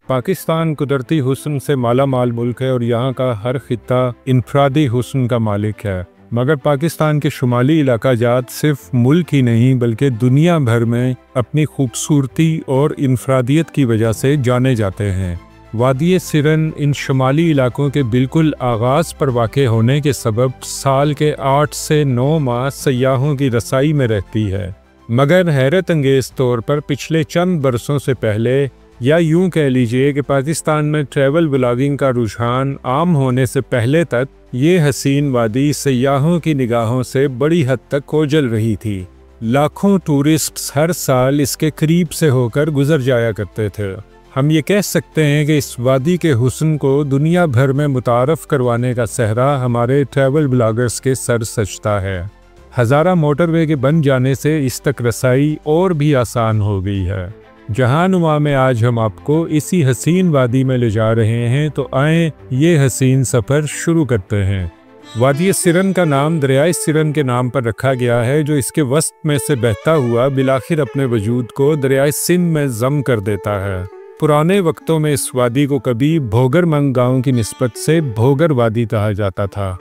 पाकिस्तान कुदरती हुस्न से माला माल मुल्क है और यहाँ का हर खित्ता इनफरादी हुस्न का मालिक है। मगर पाकिस्तान के शुमाली इलाका जात सिर्फ मुल्क ही नहीं बल्कि दुनिया भर में अपनी खूबसूरती और इनफरादियत की वजह से जाने जाते हैं। वादी सिरन इन शुमाली इलाकों के बिल्कुल आगाज़ पर वाक़े होने के सबब साल के 8 से 9 माह सयाहों की रसाई में रहती है। मगर हैरत अंगेज़ तौर पर पिछले चंद बरसों से पहले, या यूं कह लीजिए कि पाकिस्तान में ट्रैवल ब्लॉगिंग का रुझान आम होने से पहले तक ये हसीन वादी सयाहों की निगाहों से बड़ी हद तक ओझल रही थी। लाखों टूरिस्ट्स हर साल इसके करीब से होकर गुजर जाया करते थे। हम ये कह सकते हैं कि इस वादी के हुस्न को दुनिया भर में मुतारफ़ करवाने का सहरा हमारे ट्रैवल ब्लॉगर्स के सर सजता है। हज़ारा मोटरवे के बन जाने से इस तक रसाई और भी आसान हो गई है। जहानुमा में आज हम आपको इसी हसीन वादी में ले जा रहे हैं, तो आएँ ये हसीन सफ़र शुरू करते हैं। वादी सिरन का नाम दरियाए सिरन के नाम पर रखा गया है, जो इसके वस्त में से बहता हुआ बिलाखिर अपने वजूद को दरियाए सिंध में ज़म कर देता है। पुराने वक्तों में इस वादी को कभी भोगरमंग गाँव की निस्बत से भोगर वादी कहा जाता था।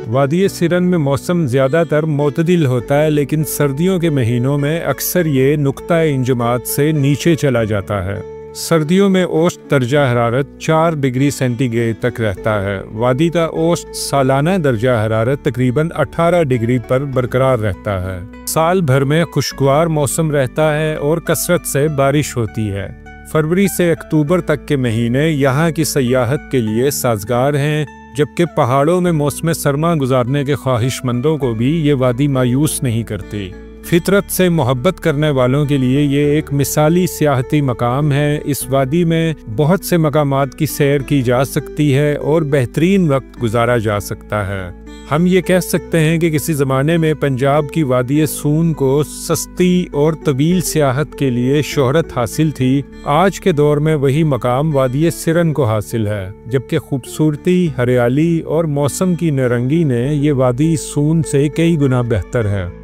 वादी सिरन में मौसम ज़्यादातर मोतदिल होता है, लेकिन सर्दियों के महीनों में अक्सर ये नुक्ता इंजमात से नीचे चला जाता है। सर्दियों में औसत दर्जा हरारत 4 डिग्री सेंटीग्रेड तक रहता है। वादी का औसत सालाना दर्जा हरारत तकरीबन 18 डिग्री पर बरकरार रहता है। साल भर में खुशगवार मौसम रहता है और कसरत से बारिश होती है। फरवरी से अक्टूबर तक के महीने यहाँ की सयाहत के लिए साजगार हैं, जबकि पहाड़ों में मौसम सरमा गुजारने के ख्वाहिशमंदों को भी ये वादी मायूस नहीं करती। फितरत से मोहब्बत करने वालों के लिए ये एक मिसाली सियाहती मकाम है। इस वादी में बहुत से मकामात की सैर की जा सकती है और बेहतरीन वक्त गुजारा जा सकता है। हम ये कह सकते हैं कि किसी ज़माने में पंजाब की वादी सून को सस्ती और तवील सियाहत के लिए शोहरत हासिल थी। आज के दौर में वही मकाम वादी सिरन को हासिल है, जबकि खूबसूरती, हरियाली और मौसम की नारंगी ने ये वादी सून से कई गुना बेहतर है।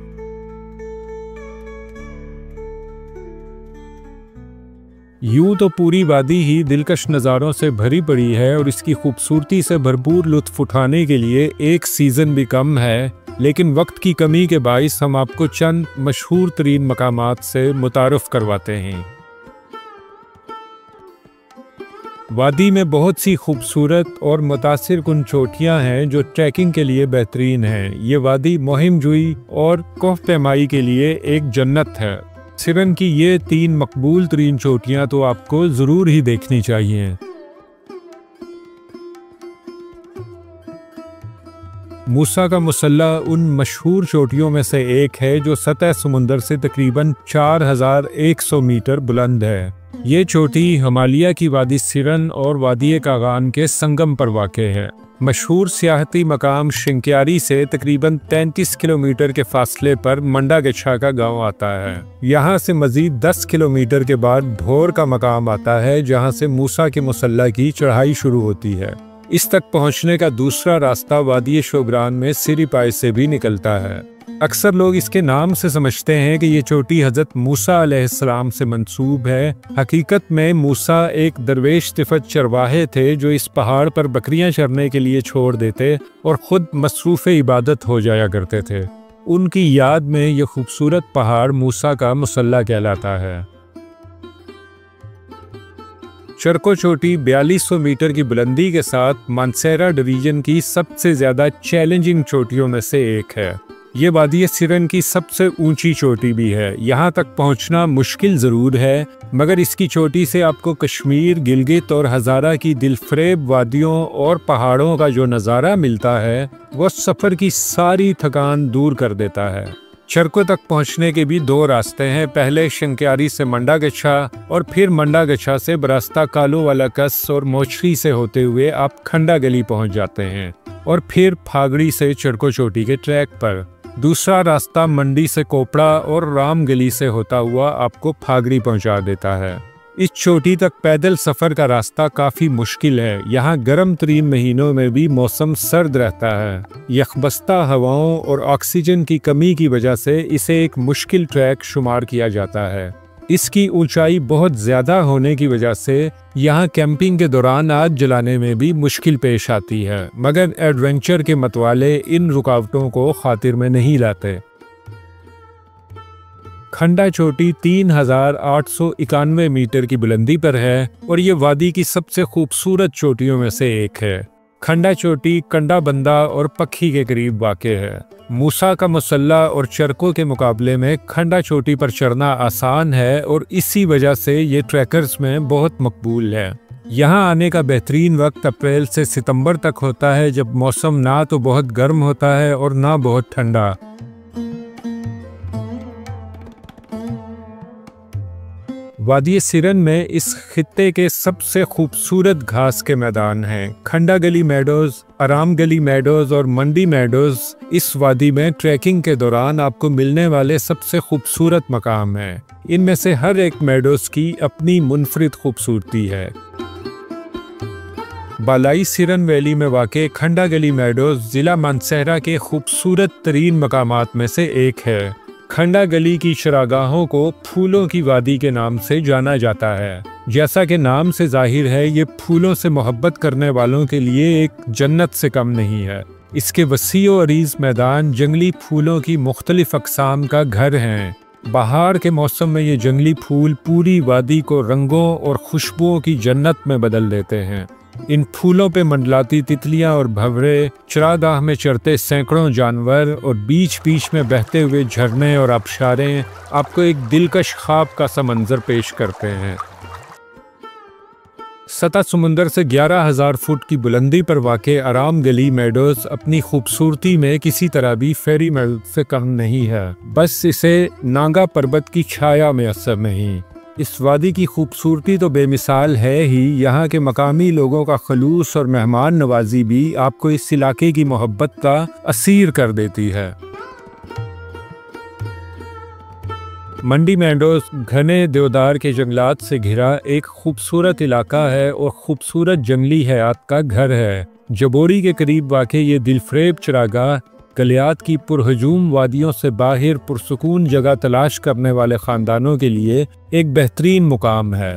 यूं तो पूरी वादी ही दिलकश नज़ारों से भरी पड़ी है और इसकी खूबसूरती से भरपूर लुत्फ़ उठाने के लिए एक सीज़न भी कम है, लेकिन वक्त की कमी के बाइस हम आपको चंद मशहूर तरीन मकामात से मुतारफ़ करवाते हैं। वादी में बहुत सी खूबसूरत और मुतासिर कुन चोटियाँ हैं जो ट्रैकिंग के लिए बेहतरीन हैं। ये वादी मुहिम जुई और कोह पैमाई के लिए एक जन्नत है। सिरन की ये 3 मकबूल तरीन चोटियाँ तो आपको ज़रूर ही देखनी चाहिए। मूसा का मुसल्ला उन मशहूर चोटियों में से एक है जो सतह समुंदर से तकरीबन 4100 मीटर बुलंद है। ये चोटी हिमालय की वादी सिरन और वादी कागान के संगम पर वाक़े है। मशहूर सियाहती मकाम शिंक्यारी से तकरीबन 33 किलोमीटर के फासले पर मंडागछा का गांव आता है। यहाँ से मज़ीद 10 किलोमीटर के बाद भोर का मकाम आता है, जहाँ से मूसा के मुसल्ला की चढ़ाई शुरू होती है। इस तक पहुँचने का दूसरा रास्ता वादी शोबरान में सिरीपाई से भी निकलता है। अक्सर लोग इसके नाम से समझते हैं कि ये चोटी हज़रत मूसा अलैहिस्सलाम से मंसूब है। हकीकत में मूसा एक दरवेश तिफ़त चरवाहे थे जो इस पहाड़ पर बकरियां चरने के लिए छोड़ देते और ख़ुद मसरूफ़ इबादत हो जाया करते थे। उनकी याद में ये खूबसूरत पहाड़ मूसा का मुसल्ला कहलाता है। चरको चोटी 4200 मीटर की बुलंदी के साथ मानसेरा डिवीज़न की सबसे ज़्यादा चैलेंजिंग चोटियों में से एक है। ये वादी सिरन की सबसे ऊंची चोटी भी है। यहाँ तक पहुँचना मुश्किल ज़रूर है, मगर इसकी चोटी से आपको कश्मीर, गिलगित और हज़ारा की दिलफरेब वादियों और पहाड़ों का जो नज़ारा मिलता है वो सफ़र की सारी थकान दूर कर देता है। चरको तक पहुँचने के भी 2 रास्ते हैं। पहले शिंक्यारी से मंडागछा और फिर मंडागछा से बरास्ता कालो वाला कस और मोचरी से होते हुए आप खंडा गली पहुँच जाते हैं और फिर फागड़ी से चरको चोटी के ट्रैक पर। दूसरा रास्ता मंडी से कोपड़ा और राम गली से होता हुआ आपको फागड़ी पहुंचा देता है। इस चोटी तक पैदल सफ़र का रास्ता काफ़ी मुश्किल है। यहाँ गर्म तरीन महीनों में भी मौसम सर्द रहता है। यखबस्ता हवाओं और ऑक्सीजन की कमी की वजह से इसे एक मुश्किल ट्रैक शुमार किया जाता है। इसकी ऊंचाई बहुत ज़्यादा होने की वजह से यहाँ कैंपिंग के दौरान आग जलाने में भी मुश्किल पेश आती है, मगर एडवेंचर के मतवाले इन रुकावटों को खातिर में नहीं लाते। खंडा चोटी 3891 मीटर की बुलंदी पर है और ये वादी की सबसे खूबसूरत चोटियों में से एक है। खंडा चोटी कंडा बंदा और पक्खी के करीब वाक़े है। मूसा का मुसल्ला और चरकों के मुकाबले में खंडा चोटी पर चढ़ना आसान है और इसी वजह से ये ट्रैकर्स में बहुत मकबूल है। यहाँ आने का बेहतरीन वक्त अप्रैल से सितंबर तक होता है, जब मौसम ना तो बहुत गर्म होता है और ना बहुत ठंडा। वादी सिरन में इस खित्ते के सबसे खूबसूरत घास के मैदान हैं। खंडा गली मेडोज, आराम गली मेडोज और मंडी मेडोज इस वादी में ट्रैकिंग के दौरान आपको मिलने वाले सबसे खूबसूरत मकाम हैं। इनमें से हर एक मेडोज की अपनी मुनफरिद खूबसूरती है। बालाई सिरन वैली में वाक़े खंडा गली मेडोज ज़िला मानसहरा के खूबसूरत तरीन मकामात में से एक है। खंडा गली की चरागाहों को फूलों की वादी के नाम से जाना जाता है। जैसा कि नाम से जाहिर है, ये फूलों से मोहब्बत करने वालों के लिए एक जन्नत से कम नहीं है। इसके वसी और अरीज मैदान जंगली फूलों की मुख्तलिफ अक़साम का घर हैं। बहार के मौसम में ये जंगली फूल पूरी वादी को रंगों और खुशबुओं की जन्नत में बदल देते हैं। इन फूलों पे मंडलाती तितलियां और भंवरे, चरागाह में चरते सैकड़ों जानवर और बीच बीच में बहते हुए झरने और आबशारें आपको एक दिलकश ख्वाब का सा मंजर पेश करते हैं। सतह समुंदर से 11,000 फुट की बुलंदी पर वाक़े आराम गली मेडोज अपनी खूबसूरती में किसी तरह भी फेरी महल से कम नहीं है। बस इसे नागा पर्वत की छाया में असर नहीं। इस वादी की खूबसूरती तो बेमिसाल है ही, यहाँ के मकामी लोगों का खलूस और मेहमान नवाजी भी आपको इस इलाके की मोहब्बत का असीर कर देती है। मंडी मेडोज घने देवदार के जंगलात से घिरा एक खूबसूरत इलाका है और खूबसूरत जंगली हयात का घर है। जबोरी के करीब वाक़े ये दिलफरेब चरागाह गलियात की पुरहजूम वादियों से बाहर पुरसुकून जगह तलाश करने वाले ख़ानदानों के लिए एक बेहतरीन मुकाम है।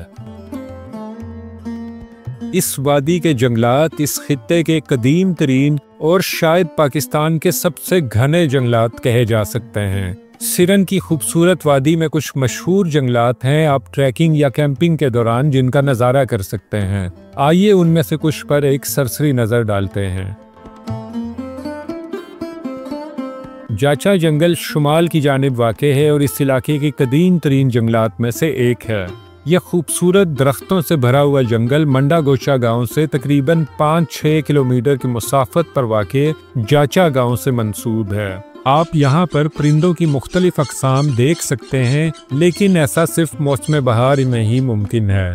इस वादी के जंगलात इस खित्ते के कदीम तरीन और शायद पाकिस्तान के सबसे घने जंगलात कहे जा सकते हैं। सिरन की खूबसूरत वादी में कुछ मशहूर जंगलात हैं आप ट्रैकिंग या कैंपिंग के दौरान जिनका नज़ारा कर सकते हैं। आइए उनमें से कुछ पर एक सरसरी नज़र डालते हैं। जाचा जंगल शुमाल की जानिब वाक़े है और इस इलाके के कदीम तरीन जंगलात में से एक है। यह खूबसूरत दरख्तों से भरा हुआ जंगल मंडा गोचा गांव से तकरीबन 5-6 किलोमीटर की मुसाफत पर वाक़े जाचा गांव से मंसूब है। आप यहाँ पर परिंदों की मुख्तलिफ अक़साम देख सकते हैं, लेकिन ऐसा सिर्फ मौसम बहार में ही मुमकिन है।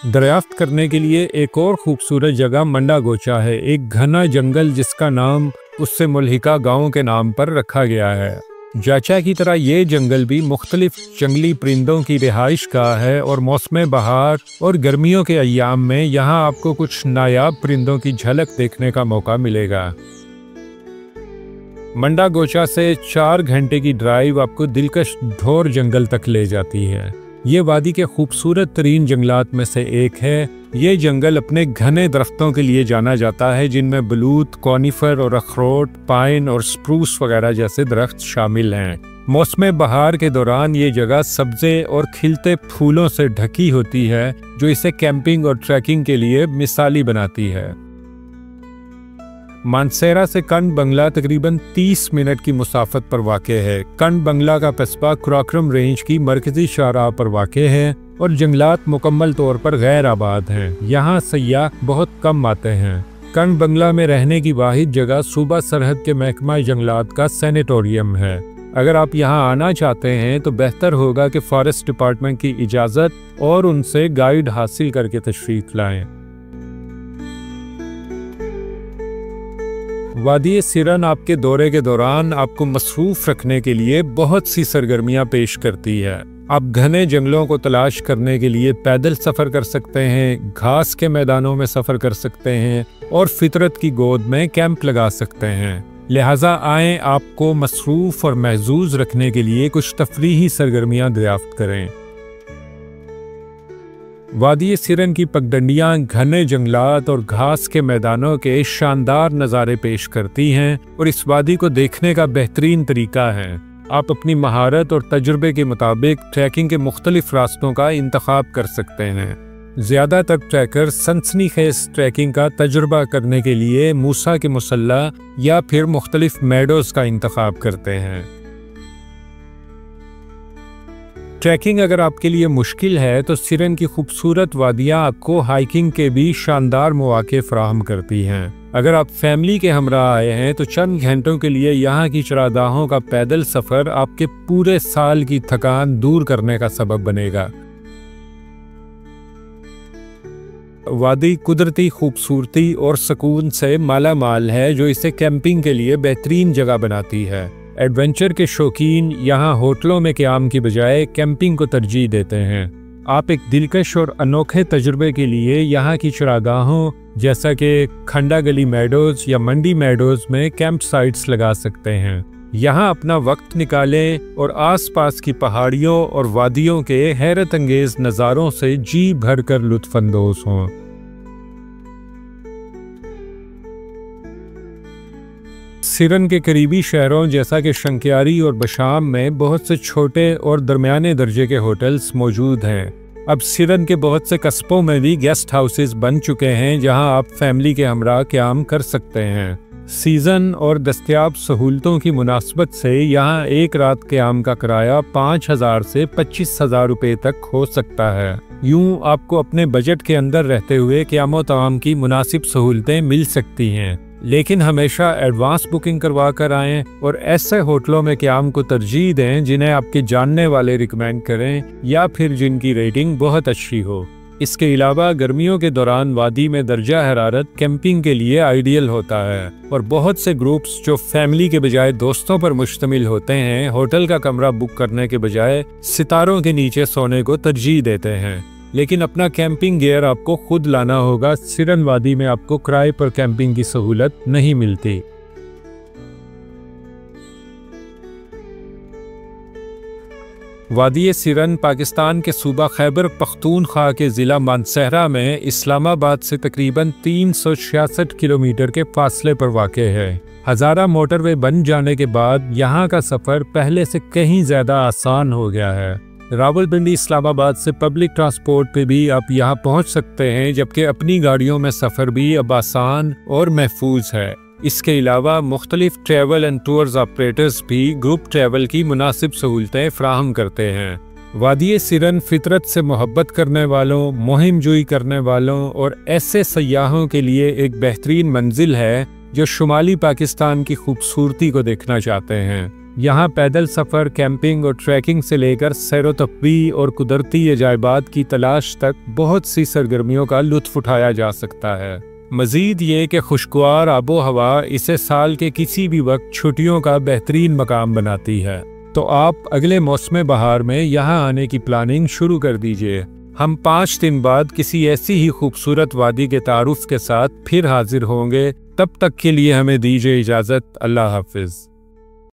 दरियाफ्त करने के लिए एक और खूबसूरत जगह मंडा गोचा है, एक घना जंगल जिसका नाम उससे मुल्हिका गांव के नाम पर रखा गया है। जाचा की तरह ये जंगल भी मुख्तलिफ जंगली परिंदों की रिहाइश गाह है और मौसम बहार और गर्मियों के अय्याम में यहाँ आपको कुछ नायाब परिंदों की झलक देखने का मौका मिलेगा। मंडा गोचा से 4 घंटे की ड्राइव आपको दिलकश ढोर जंगल तक ले जाती है। ये वादी के खूबसूरत तरीन जंगलात में से एक है। ये जंगल अपने घने दरख्तों के लिए जाना जाता है, जिनमें बलूत, कॉनिफर और अखरोट, पाइन और स्प्रूस वगैरह जैसे दरख्त शामिल हैं। मौसम बहार के दौरान ये जगह सब्ज़े और खिलते फूलों से ढकी होती है, जो इसे कैंपिंग और ट्रैकिंग के लिए मिसाली बनाती है। मानसेरा से कंड बंगला तकरीबन 30 मिनट की मुसाफत पर वाक़े है। कंड बंगला का कस्बा कुराक्रम रेंज की मरकजी शाहराह पर वाक़े है और जंगलात मुकम्मल तौर पर गैर आबाद हैं। यहाँ सयाह बहुत कम आते हैं। कंड बंगला में रहने की वाहिद जगह सूबा सरहद के महकमा जंगलात का सैनिटोरियम है। अगर आप यहाँ आना चाहते हैं तो बेहतर होगा कि फॉरेस्ट डिपार्टमेंट की इजाज़त और उनसे गाइड हासिल करके तशरीफ़ लाएं। वादी सिरन आपके दौरे के दौरान आपको मसरूफ़ रखने के लिए बहुत सी सरगर्मियां पेश करती है। आप घने जंगलों को तलाश करने के लिए पैदल सफ़र कर सकते हैं, घास के मैदानों में सफ़र कर सकते हैं और फितरत की गोद में कैंप लगा सकते हैं। लिहाजा आएँ आपको मसरूफ़ और महजूज रखने के लिए कुछ तफरीही सरगर्मियाँ दरियाफ्त करें। वादी सिरन की पगडंडियाँ घने जंगलात और घास के मैदानों के शानदार नज़ारे पेश करती हैं और इस वादी को देखने का बेहतरीन तरीका है। आप अपनी महारत और तजुर्बे के मुताबिक ट्रैकिंग के मुख्तलिफ रास्तों का इंतखाब कर सकते हैं। ज़्यादातर ट्रैकर सनसनीखेज़ ट्रैकिंग का तजुर्बा करने के लिए मूसा के मुसल्ला या फिर मुख्तलिफ मेडोज़ का इंतखाब करते हैं। ट्रैकिंग अगर आपके लिए मुश्किल है तो सिरन की खूबसूरत वादियाँ आपको हाइकिंग के भी शानदार मौके फराहम करती हैं। अगर आप फैमिली के हमरा आए हैं तो चंद घंटों के लिए यहाँ की चरागाहों का पैदल सफ़र आपके पूरे साल की थकान दूर करने का सबब बनेगा। वादी कुदरती खूबसूरती और सुकून से माला माल है जो इसे कैंपिंग के लिए बेहतरीन जगह बनाती है। एडवेंचर के शौकीन यहाँ होटलों में क़याम की बजाय कैंपिंग को तरजीह देते हैं। आप एक दिलकश और अनोखे तजुर्बे के लिए यहाँ की चरागाहों जैसा कि खंडा गली मेडोज़ या मंडी मेडोज़ में कैंप साइट्स लगा सकते हैं। यहाँ अपना वक्त निकालें और आसपास की पहाड़ियों और वादियों के हैरत अंगेज़ नज़ारों से जी भर कर लुत्फ़अंदोज़ हों। सिरन के करीबी शहरों जैसा कि शंक्यारी और बशाम में बहुत से छोटे और दरमियाने दर्जे के होटल्स मौजूद हैं। अब सिरन के बहुत से कस्बों में भी गेस्ट हाउसेस बन चुके हैं जहां आप फैमिली के हमरा क़याम कर सकते हैं। सीज़न और दस्तयाब सहूलतों की मुनासबत से यहाँ एक रात क़याम का किराया 5,000 से 25,000 रुपये तक हो सकता है। यूँ आपको अपने बजट के अंदर रहते हुए क़याम तमाम की मुनासिब सहूलतें मिल सकती हैं, लेकिन हमेशा एडवांस बुकिंग करवा कर आएँ और ऐसे होटलों में क़याम को तरजीह दें जिन्हें आपके जानने वाले रिकमेंड करें या फिर जिनकी रेटिंग बहुत अच्छी हो। इसके अलावा गर्मियों के दौरान वादी में दर्जा हरारत कैंपिंग के लिए आइडियल होता है और बहुत से ग्रुप्स जो फैमिली के बजाय दोस्तों पर मुश्तमिल होते हैं होटल का कमरा बुक करने के बजाय सितारों के नीचे सोने को तरजीह देते हैं। लेकिन अपना कैंपिंग गियर आपको खुद लाना होगा। सिरन वादी में आपको किराए पर कैंपिंग की सहूलत नहीं मिलती। वादी सिरन पाकिस्तान के सूबा खैबर पख्तूनख्वा के ज़िला मानसहरा में इस्लामाबाद से तकरीबन 366 किलोमीटर के फासले पर वाक़े है। हज़ारा मोटरवे बन जाने के बाद यहाँ का सफ़र पहले से कहीं ज़्यादा आसान हो गया है। रावलपिंडी इस्लामाबाद से पब्लिक ट्रांसपोर्ट पे भी आप यहाँ पहुँच सकते हैं, जबकि अपनी गाड़ियों में सफ़र भी अब आसान और महफूज है। इसके अलावा मुख्तलिफ ट्रैवल एंड टूर्स ऑपरेटर्स भी ग्रुप ट्रैवल की मुनासिब सहूलतें फ्राहम करते हैं। वादी सिरन फितरत से मोहब्बत करने वालों, मुहिम जुई करने वालों और ऐसे सयाहों के लिए एक बेहतरीन मंजिल है जो शुमाली पाकिस्तान की खूबसूरती को देखना चाहते हैं। यहाँ पैदल सफ़र, कैंपिंग और ट्रैकिंग से लेकर सैर व तफरीह और कुदरती अजायबात की तलाश तक बहुत सी सरगर्मियों का लुत्फ़ उठाया जा सकता है। मज़ीद ये कि खुशगवार आबो हवा इसे साल के किसी भी वक्त छुट्टियों का बेहतरीन मकाम बनाती है। तो आप अगले मौसम बहार में यहाँ आने की प्लानिंग शुरू कर दीजिए। हम 5 दिन बाद किसी ऐसी ही खूबसूरत वादी के तारुफ के साथ फिर हाजिर होंगे। तब तक के लिए हमें दीजिए इजाज़त। अल्लाह हाफ़िज़।